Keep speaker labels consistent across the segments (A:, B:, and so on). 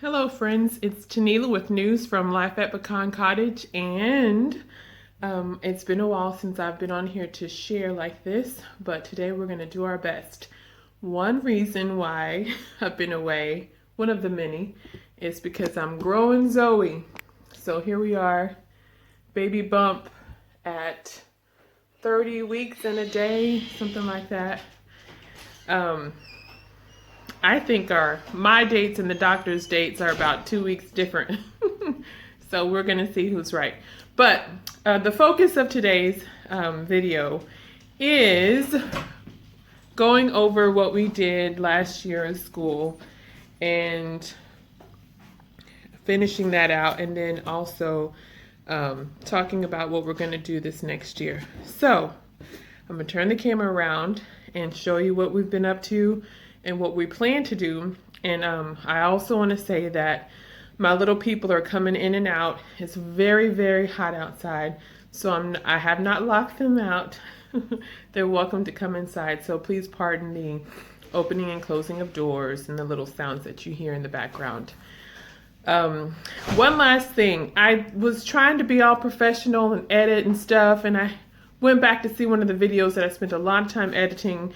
A: Hello friends, it's Tinyla with news from Life at Pecan Cottage, and it's been a while since I've been on here to share like this, but today we're going to do our best. One reason why I've been away, one of the many, is because I'm growing Zoe. So here we are, baby bump at 30 weeks and a day, something like that. I think my dates and the doctor's dates are about 2 weeks different. So we're gonna see who's right. But the focus of today's video is going over what we did last year in school and finishing that out, and then also talking about what we're gonna do this next year. So I'm gonna turn the camera around and show you what we've been up to and what we plan to do. And I also want to say that my little people are coming in and out. It's very, very hot outside, so I have not locked them out. They're welcome to come inside, so please pardon the opening and closing of doors and the little sounds that you hear in the background. One last thing, I was trying to be all professional and edit and stuff, and I went back to see one of the videos that I spent a lot of time editing,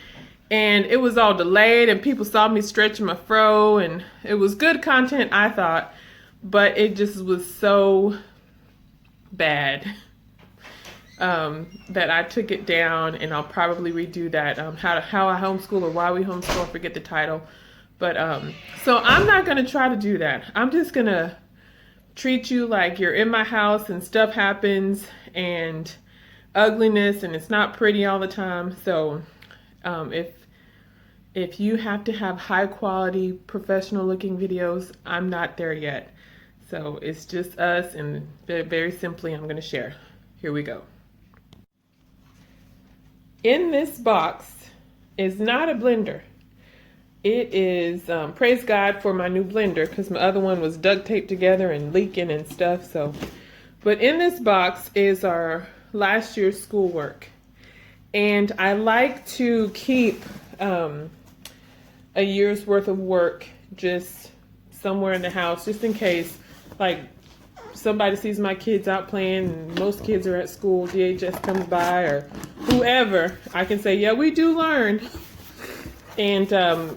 A: and it was all delayed, and people saw me stretching my fro, and it was good content, I thought, but it just was so bad that I took it down, and I'll probably redo that, how I homeschool or why we homeschool, I forget the title. But so I'm not going to try to do that. I'm just going to treat you like you're in my house and stuff happens and ugliness, and it's not pretty all the time. So if you have to have high quality, professional looking videos, I'm not there yet. So it's just us, and very simply, I'm going to share. Here we go. In this box is not a blender. It is, praise God for my new blender, because my other one was duct taped together and leaking and stuff. So, but in this box is our last year's schoolwork. And I like to keep a year's worth of work just somewhere in the house, just in case, like, somebody sees my kids out playing, and most kids are at school, DHS comes by, or whoever, I can say, yeah, we do learn. And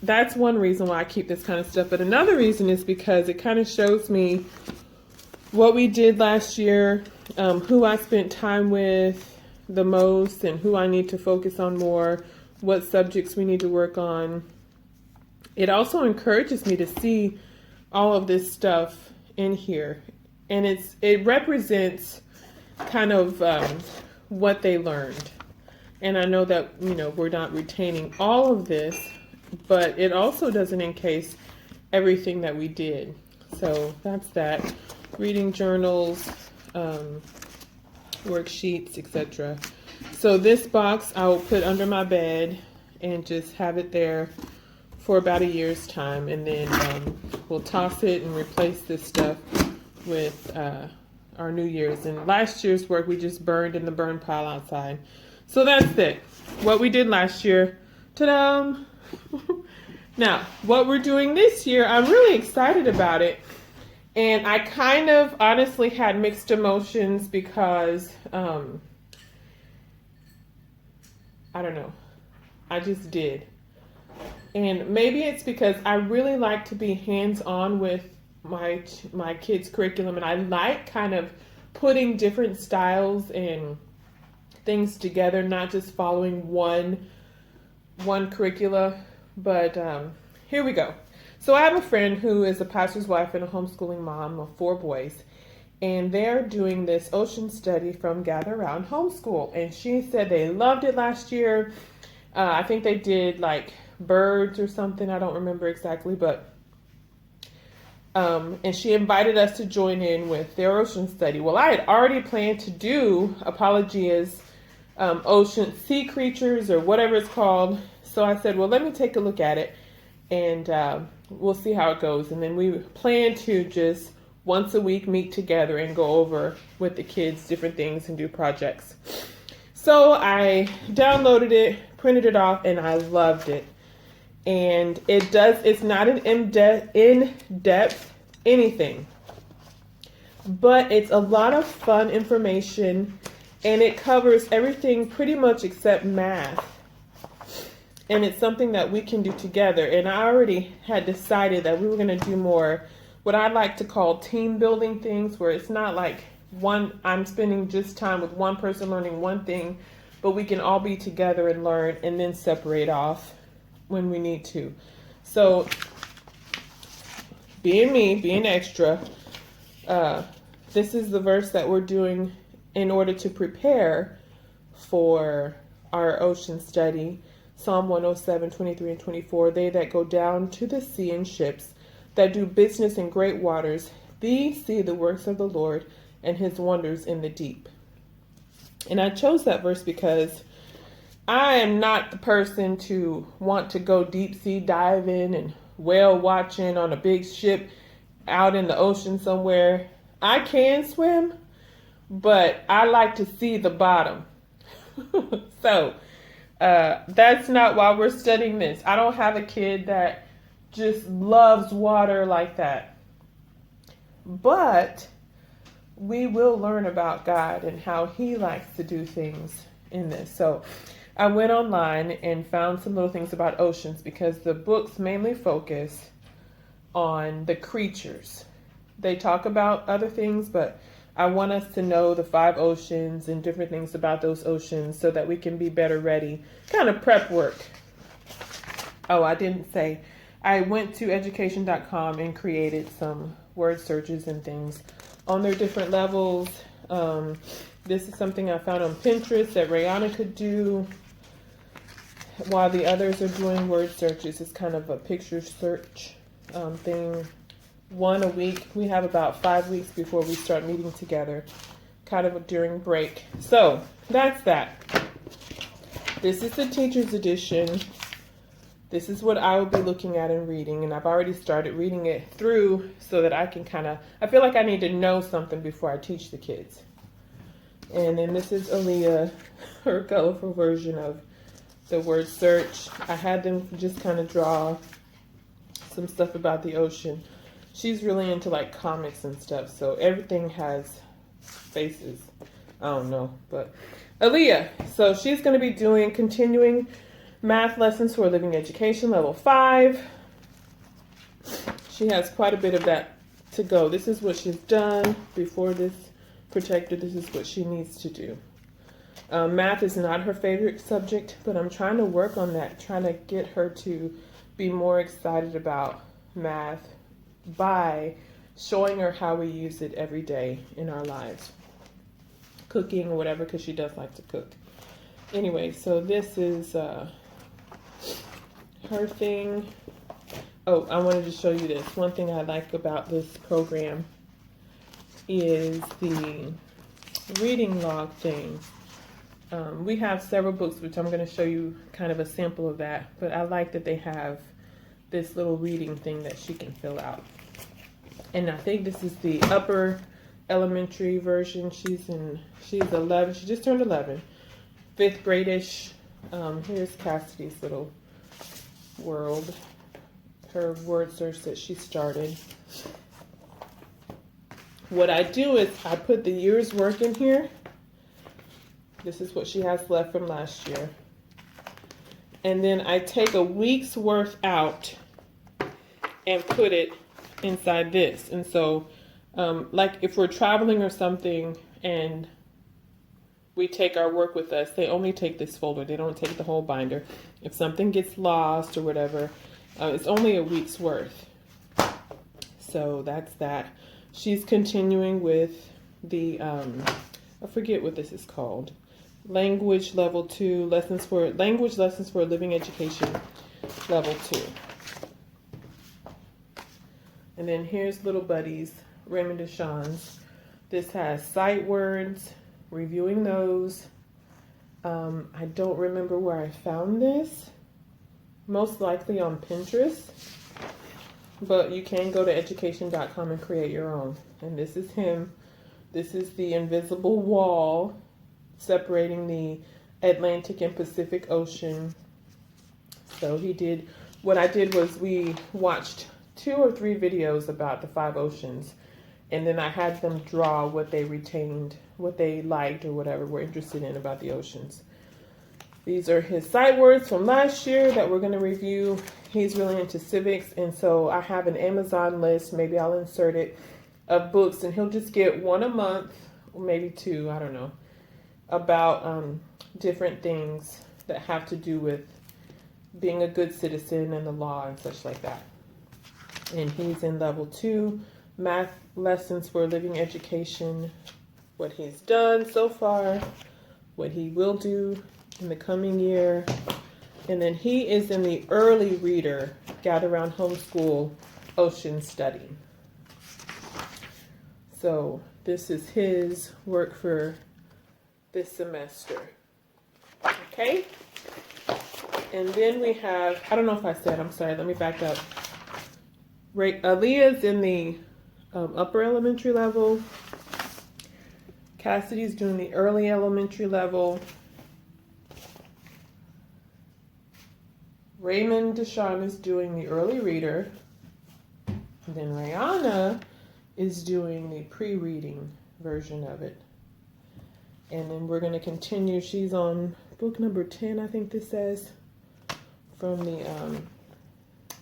A: that's one reason why I keep this kind of stuff. But another reason is because it kind of shows me what we did last year, who I spent time with the most, and who I need to focus on more, what subjects we need to work on. It also encourages me to see all of this stuff in here, and it represents kind of what they learned. And I know that, we're not retaining all of this, but it also doesn't encase everything that we did. So that's that. Reading journals, worksheets, etc. So this box I will put under my bed and just have it there for about a year's time, and then we'll toss it and replace this stuff with our New Year's. And last year's work we just burned in the burn pile outside. So that's it. What we did last year. Ta-da! Now, what we're doing this year, I'm really excited about it. And I kind of honestly had mixed emotions because, I don't know, I just did. And maybe it's because I really like to be hands-on with my kids' curriculum, and I like kind of putting different styles and things together, not just following one curricula. But here we go. So I have a friend who is a pastor's wife and a homeschooling mom of 4 boys, and they're doing this ocean study from Gather Round Homeschool, and she said they loved it last year. I think they did like birds or something, I don't remember exactly, but and she invited us to join in with their ocean study. Well, I had already planned to do Apologia's ocean sea creatures, or whatever it's called. So I said, well, let me take a look at it, and we'll see how it goes. And then we plan to just once a week meet together and go over with the kids different things and do projects. So I downloaded it, printed it off, and I loved it. And it's not an in-depth anything, but it's a lot of fun information, and it covers everything pretty much except math. And it's something that we can do together. And I already had decided that we were going to do more what I like to call team building things, where it's not like I'm spending just time with one person learning one thing, but we can all be together and learn and then separate off when we need to. So being extra, this is the verse that we're doing in order to prepare for our ocean study. Psalm 107, 23 and 24. They that go down to the sea in ships, that do business in great waters, these see the works of the Lord and his wonders in the deep. And I chose that verse because I am not the person to want to go deep sea diving and whale watching on a big ship out in the ocean somewhere. I can swim, but I like to see the bottom. So that's not why we're studying this. I don't have a kid that just loves water like that. But we will learn about God and how he likes to do things in this. So I went online and found some little things about oceans, because the books mainly focus on the creatures. They talk about other things, but I want us to know the 5 oceans and different things about those oceans so that we can be better ready. Kind of prep work. Oh, I didn't say. I went to education.com and created some word searches and things on their different levels. This is something I found on Pinterest that Rihanna could do while the others are doing word searches. It's kind of a picture search thing. 1 a week. We have about 5 weeks before we start meeting together, kind of during break. So that's that. This is the teacher's edition. This is what I will be looking at and reading, and I've already started reading it through so that I can I feel like I need to know something before I teach the kids. And then this is Aaliyah, her colorful version of the word search. I had them just kind of draw some stuff about the ocean. She's really into like comics and stuff, so everything has faces. I don't know, but Aaliyah, so she's going to be doing continuing math lessons for living education, level 5. She has quite a bit of that to go. This is what she's done before this protector. This is what she needs to do. Math is not her favorite subject, but I'm trying to work on that, trying to get her to be more excited about math by showing her how we use it every day in our lives. Cooking or whatever, because she does like to cook. Anyway, so this is her thing. Oh, I wanted to show you this. One thing I like about this program is the reading log thing. We have several books, which I'm going to show you kind of a sample of that, but I like that they have this little reading thing that she can fill out. And I think this is the upper elementary version. She's 11. She just turned 11. 5th grade-ish. Here's Cassidy's little world. Her word search that she started. What I do is I put the year's work in here. This is what she has left from last year. And then I take a week's worth out and put it inside this. And so, like if we're traveling or something and we take our work with us, they only take this folder. They don't take the whole binder. If something gets lost or whatever, it's only a week's worth. So that's that. She's continuing with the, I forget what this is called. Language level 2, language lessons for living education level 2. And then here's Little Buddies, Raymond Deshawn's. This has sight words, reviewing those. I don't remember where I found this. Most likely on Pinterest. But you can go to education.com and create your own. And this is him. This is the invisible wall separating the Atlantic and Pacific Ocean. So he did what I did was we watched 2 or 3 videos about the 5 oceans, and then I had them draw what they retained, what they liked or whatever were interested in about the oceans. These are his sight words from last year that we're going to review. He's really into civics, and so I have an Amazon list, maybe I'll insert it, of books, and he'll just get 1 a month, or maybe 2, I don't know, about different things that have to do with being a good citizen and the law and such like that. And he's in level 2, math lessons for living education, what he's done so far, what he will do in the coming year. And then he is in the early reader, Gather Round Homeschool, ocean study. So this is his work for this semester. Okay? And then we have, I don't know if I said, I'm sorry, let me back up. Aaliyah's in the upper elementary level. Cassidy's doing the early elementary level. Raymond Deshawn is doing the early reader. And then Rihanna is doing the pre-reading version of it. And then we're going to continue. She's on book number 10, I think this says, from the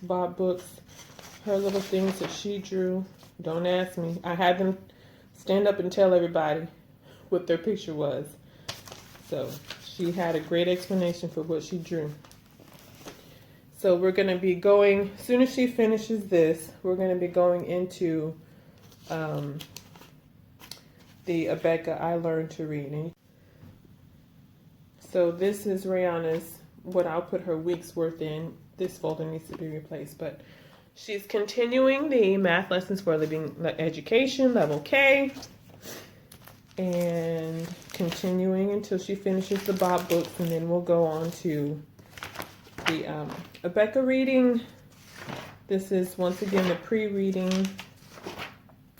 A: Bob books. Her little things that she drew. Don't ask me. I had them stand up and tell everybody what their picture was. So she had a great explanation for what she drew. So we're going to be going, as soon as she finishes this, we're going to be going into the Abeka I Learned to Read. So this is Rihanna's, what I'll put her week's worth in. This folder needs to be replaced, but she's continuing the math lessons for living education, level K, and continuing until she finishes the Bob books, and then we'll go on to the Abeka reading. This is once again the pre-reading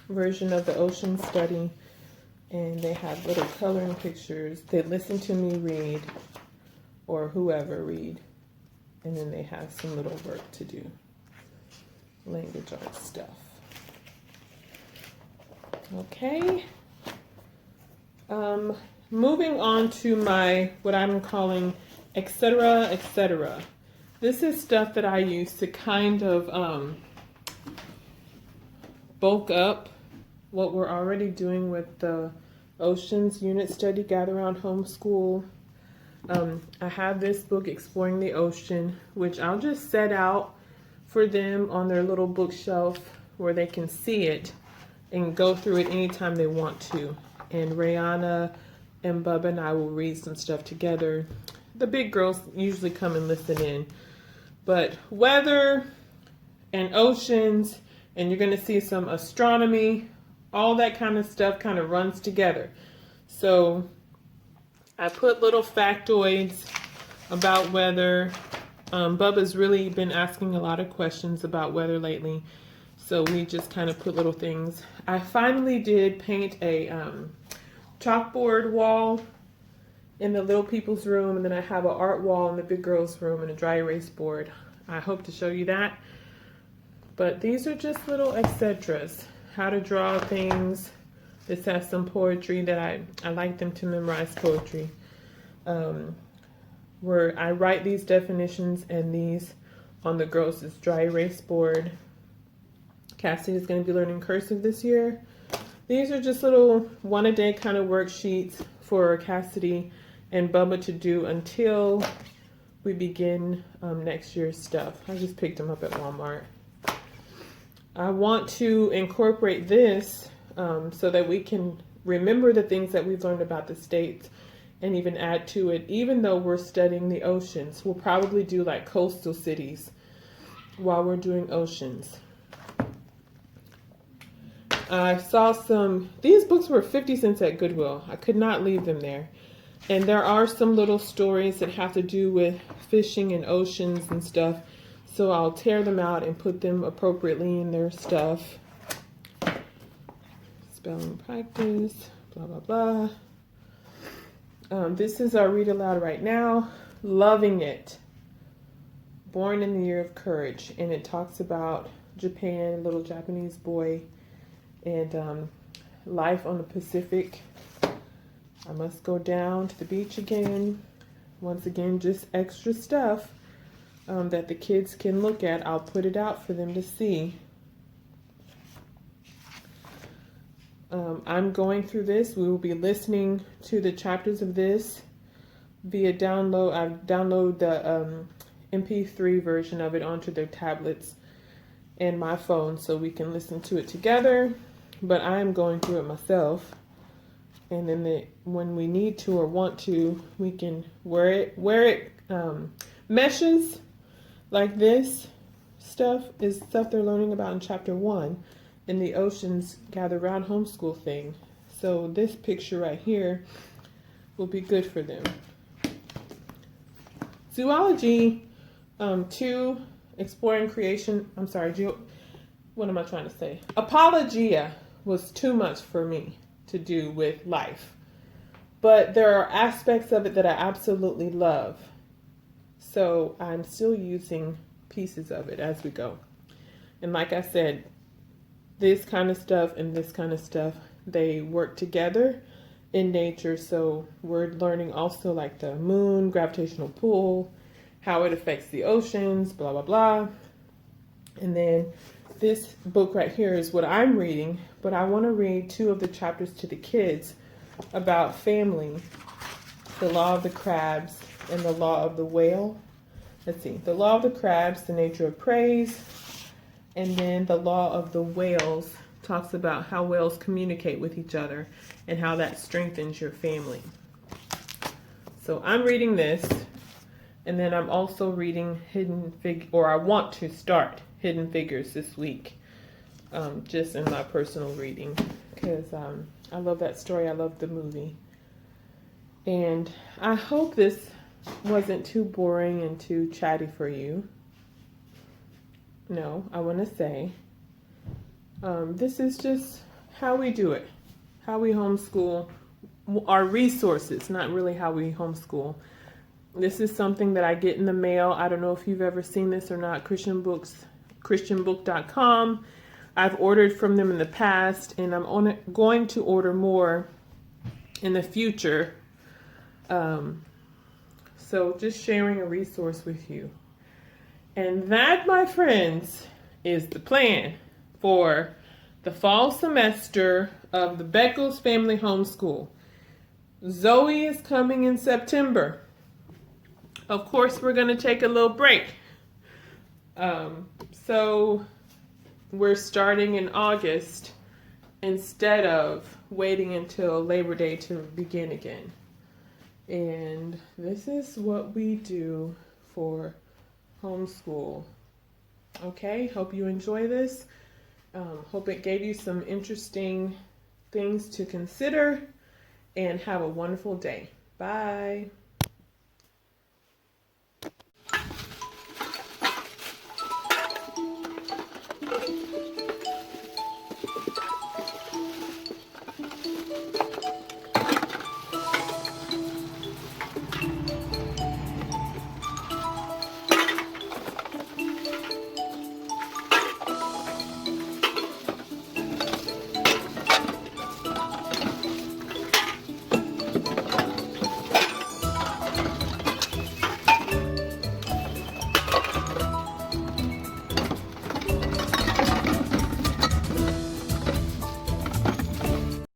A: version of the ocean study, and they have little coloring pictures. They listen to me read, or whoever read, and then they have some little work to do. Language arts stuff. Okay. Moving on to my, what I'm calling, etc., etc. This is stuff that I use to kind of bulk up what we're already doing with the Oceans Unit Study, Gather Round Homeschool. I have this book, Exploring the Ocean, which I'll just set out for them on their little bookshelf where they can see it and go through it anytime they want to. And Rihanna and Bubba and I will read some stuff together. The big girls usually come and listen in. But weather and oceans, and you're going to see some astronomy, all that kind of stuff kind of runs together. So I put little factoids about weather. Bubba's really been asking a lot of questions about weather lately, so we just kind of put little things. I finally did paint a chalkboard wall in the little people's room, and then I have an art wall in the big girls' room and a dry erase board. I hope to show you that. But these are just little etceteras. How to draw things. This has some poetry that I like them to memorize poetry. Where I write these definitions and these on the girls' dry erase board. Cassie is going to be learning cursive this year. These are just little one-a-day kind of worksheets for Cassidy and Bubba to do until we begin next year's stuff. I just picked them up at Walmart. I want to incorporate this so that we can remember the things that we've learned about the states and even add to it, even though we're studying the oceans. We'll probably do like coastal cities while we're doing oceans. I saw these books were 50 cents at Goodwill. I could not leave them there. And there are some little stories that have to do with fishing and oceans and stuff. So I'll tear them out and put them appropriately in their stuff. Spelling practice, blah, blah, blah. This is our read aloud right now. Loving it. Born in the Year of Courage, and it talks about Japan, a little Japanese boy, and life on the Pacific. I must go down to the beach again. Once again, just extra stuff that the kids can look at. I'll put it out for them to see. I'm going through this. We will be listening to the chapters of this via download. I've downloaded the MP3 version of it onto their tablets and my phone so we can listen to it together. But I'm going through it myself. And then when we need to or want to, we can where it meshes like this stuff is stuff they're learning about in chapter 1 in the Oceans Gather Round Homeschool thing. So this picture right here will be good for them. Zoology 2, Exploring Creation. I'm sorry, what am I trying to say? Apologia was too much for me to do with life. But there are aspects of it that I absolutely love. So I'm still using pieces of it as we go. And like I said, this kind of stuff and this kind of stuff, they work together in nature. So we're learning also like the moon, gravitational pull, how it affects the oceans, blah, blah, blah. And then this book right here is what I'm reading, but I want to read 2 of the chapters to the kids about family, the law of the crabs and the law of the whale. Let's see, the law of the crabs, the nature of praise, and then the law of the whales talks about how whales communicate with each other and how that strengthens your family. So I'm reading this, and then I'm also reading I want to start Hidden Figures this week, just in my personal reading, because I love that story. I love the movie. And I hope this wasn't too boring and too chatty for you. No, I want to say this is just how we do it, how we homeschool, our resources, not really how we homeschool. This is something that I get in the mail. I don't know if you've ever seen this or not. Christianbook.com. I've ordered from them in the past, and I'm going to order more in the future. So just sharing a resource with you. And that, my friends, is the plan for the fall semester of the Beckles Family Homeschool. Zoe is coming in September. Of course, we're going to take a little break. So we're starting in August instead of waiting until Labor Day to begin again. And this is what we do for homeschool. Okay, hope you enjoy this. Hope it gave you some interesting things to consider, and have a wonderful day. Bye.